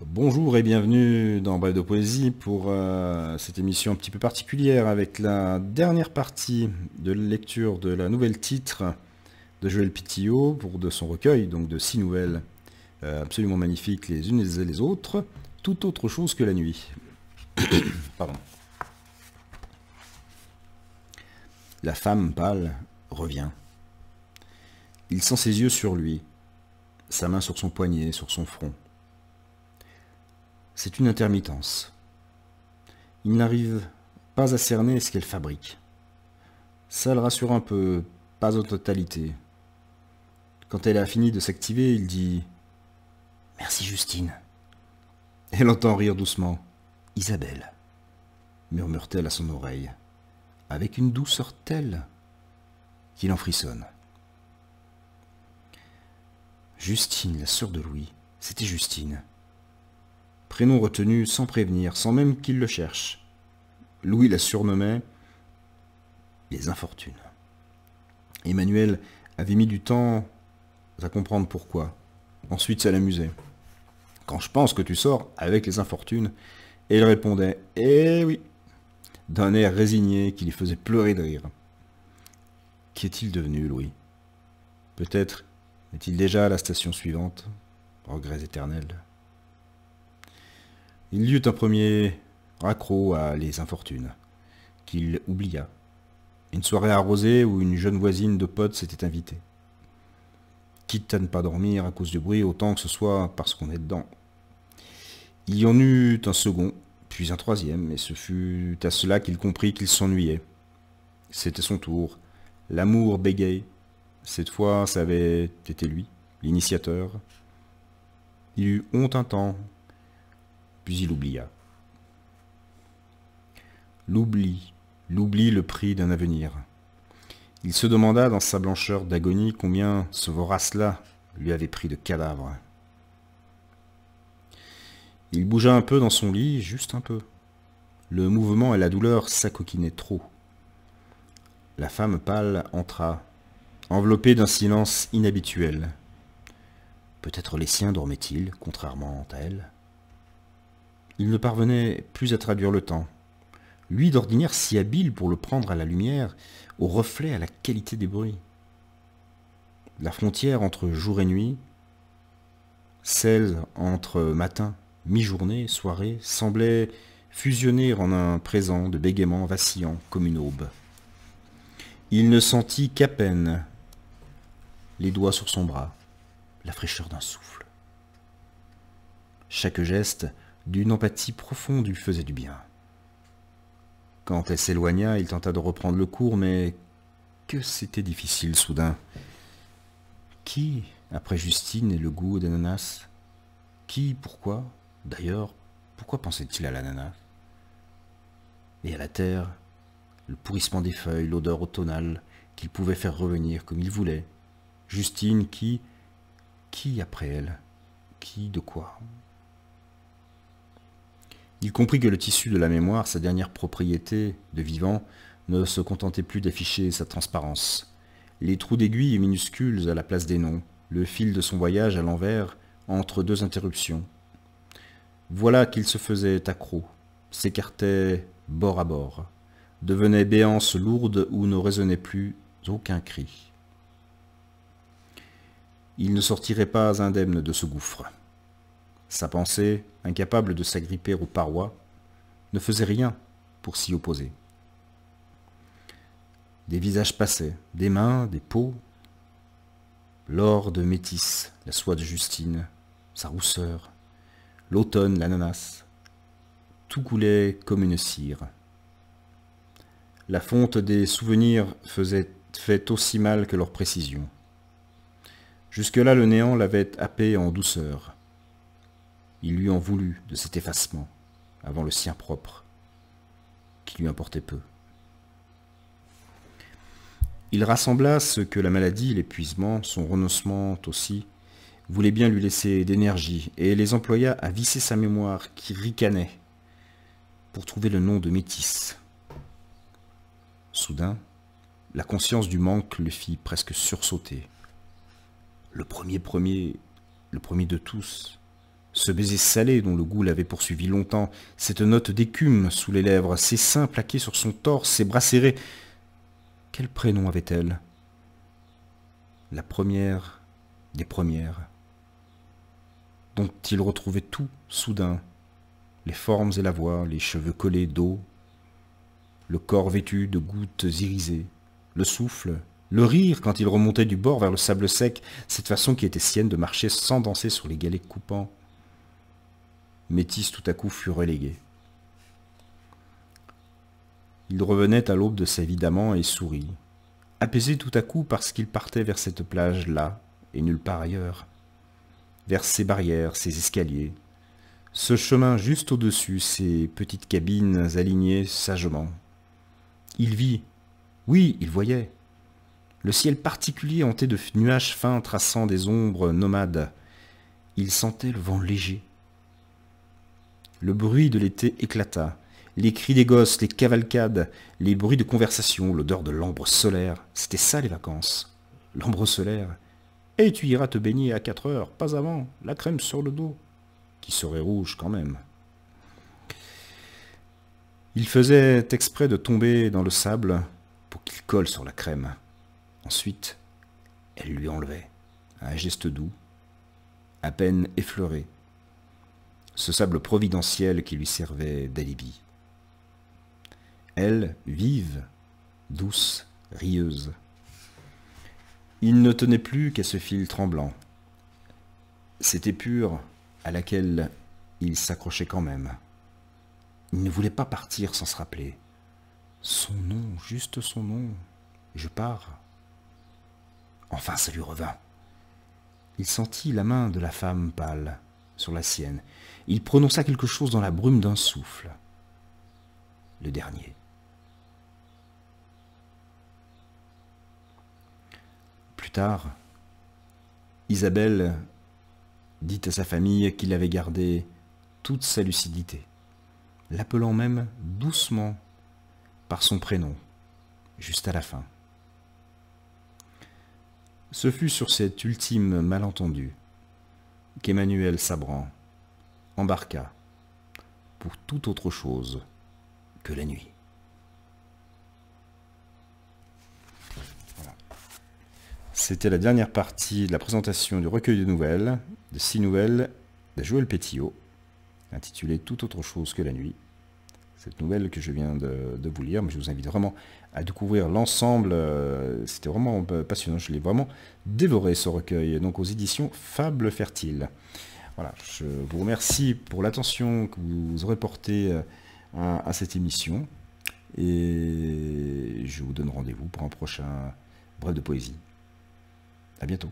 Bonjour et bienvenue dans Bref de Poésie pour cette émission un petit peu particulière avec la dernière partie de la lecture de la nouvelle titre de Joël Pitillot de son recueil, donc de 6 nouvelles absolument magnifiques les unes et les autres, tout autre chose que la nuit. Pardon. La femme pâle revient. Il sent ses yeux sur lui, sa main sur son poignet, sur son front. C'est une intermittence. Il n'arrive pas à cerner ce qu'elle fabrique. Ça le rassure un peu, pas en totalité. Quand elle a fini de s'activer, il dit « Merci Justine ». Elle entend rire doucement « Isabelle », murmure-t-elle à son oreille, avec une douceur telle qu'il en frissonne. Justine, la sœur de Louis, c'était Justine. Prénom retenu sans prévenir, sans même qu'il le cherche. Louis la surnommait les infortunes. Emmanuel avait mis du temps à comprendre pourquoi. Ensuite, ça l'amusait. Quand je pense que tu sors avec les infortunes, et il répondait « Eh oui !» d'un air résigné qui les faisait pleurer de rire. Qu'est-il devenu, Louis? Peut-être est-il déjà à la station suivante? Regrets éternels. Il y eut un premier raccro à les infortunes, qu'il oublia. Une soirée arrosée où une jeune voisine de potes s'était invitée. Quitte à ne pas dormir à cause du bruit, autant que ce soit parce qu'on est dedans. Il y en eut un second, puis un troisième, et ce fut à cela qu'il comprit qu'il s'ennuyait. C'était son tour. L'amour bégayait. Cette fois, ça avait été lui, l'initiateur. Il eut honte un temps, puis il oublia. L'oubli, le prix d'un avenir. Il se demanda dans sa blancheur d'agonie combien ce vorace-là lui avait pris de cadavres. Il bougea un peu dans son lit, juste un peu. Le mouvement et la douleur s'acoquinaient trop. La femme pâle entra, enveloppée d'un silence inhabituel. Peut-être les siens dormaient-ils, contrairement à elle. Il ne parvenait plus à traduire le temps. Lui d'ordinaire si habile pour le prendre à la lumière, au reflet, à la qualité des bruits. La frontière entre jour et nuit, celle entre matin, mi-journée, soirée, semblait fusionner en un présent de bégaiement vacillant comme une aube. Il ne sentit qu'à peine les doigts sur son bras, la fraîcheur d'un souffle. Chaque geste d'une empathie profonde lui faisait du bien. Quand elle s'éloigna, il tenta de reprendre le cours, mais que c'était difficile soudain. Qui, après Justine et le goût d'ananas? Qui, pourquoi? D'ailleurs, pourquoi pensait-il à l'ananas? Et à la terre, le pourrissement des feuilles, l'odeur automnale qu'il pouvait faire revenir comme il voulait. Justine qui après elle? Qui de quoi? Il comprit que le tissu de la mémoire, sa dernière propriété de vivant, ne se contentait plus d'afficher sa transparence. Les trous d'aiguille minuscules à la place des noms, le fil de son voyage à l'envers entre deux interruptions. Voilà qu'il se faisait accro, s'écartait bord à bord, devenait béance lourde où ne résonnait plus aucun cri. Il ne sortirait pas indemne de ce gouffre. Sa pensée, incapable de s'agripper aux parois, ne faisait rien pour s'y opposer. Des visages passaient, des mains, des peaux. L'or de Métis, la soie de Justine, sa rousseur, l'automne, l'ananas. Tout coulait comme une cire. La fonte des souvenirs fait aussi mal que leur précision. Jusque-là, le néant l'avait happé en douceur. Il lui en voulut de cet effacement, avant le sien propre, qui lui importait peu. Il rassembla ce que la maladie, l'épuisement, son renoncement aussi, voulaient bien lui laisser d'énergie, et les employa à visser sa mémoire qui ricanait, pour trouver le nom de Métis. Soudain, la conscience du manque le fit presque sursauter. Le premier de tous, Ce baiser salé dont le goût l'avait poursuivi longtemps, cette note d'écume sous les lèvres, ses seins plaqués sur son torse, ses bras serrés. Quel prénom avait-elle? La première des premières, dont il retrouvait tout soudain, les formes et la voix, les cheveux collés d'eau, le corps vêtu de gouttes irisées, le souffle, le rire quand il remontait du bord vers le sable sec, cette façon qui était sienne de marcher sans danser sur les galets coupants. Métis tout à coup fut relégué. Il revenait à l'aube de sa vie d'amant et sourit, apaisé tout à coup parce qu'il partait vers cette plage-là et nulle part ailleurs, vers ces barrières, ces escaliers, ce chemin juste au-dessus, ces petites cabines alignées sagement. Il vit, oui, il voyait, le ciel particulier hanté de nuages fins traçant des ombres nomades. Il sentait le vent léger. Le bruit de l'été éclata. Les cris des gosses, les cavalcades, les bruits de conversation, l'odeur de l'ambre solaire. C'était ça les vacances. L'ambre solaire. Et tu iras te baigner à 4 heures, pas avant, la crème sur le dos, qui serait rouge quand même. Il faisait exprès de tomber dans le sable pour qu'il colle sur la crème. Ensuite, elle lui enlevait, un geste doux, à peine effleuré, ce sable providentiel qui lui servait d'alibi. Elle, vive, douce, rieuse. Il ne tenait plus qu'à ce fil tremblant. Cette épure à laquelle il s'accrochait quand même. Il ne voulait pas partir sans se rappeler. Son nom, juste son nom. Je pars. Enfin, ça lui revint. Il sentit la main de la femme pâle sur la sienne. Il prononça quelque chose dans la brume d'un souffle. Le dernier. Plus tard, Isabelle dit à sa famille qu'il avait gardé toute sa lucidité, l'appelant même doucement par son prénom, juste à la fin. Ce fut sur cet ultime malentendu qu'Emmanuel Sabran embarqua pour toute autre chose que la nuit. Voilà. C'était la dernière partie de la présentation du recueil de nouvelles, de 6 nouvelles de Joël Pétillot, intitulée Toute autre chose que la nuit. Cette nouvelle que je viens de vous lire, mais je vous invite vraiment à découvrir l'ensemble. C'était vraiment passionnant, je l'ai vraiment dévoré ce recueil, donc aux éditions Fables Fertiles. Voilà, je vous remercie pour l'attention que vous aurez portée à cette émission, et je vous donne rendez-vous pour un prochain bref de poésie. À bientôt.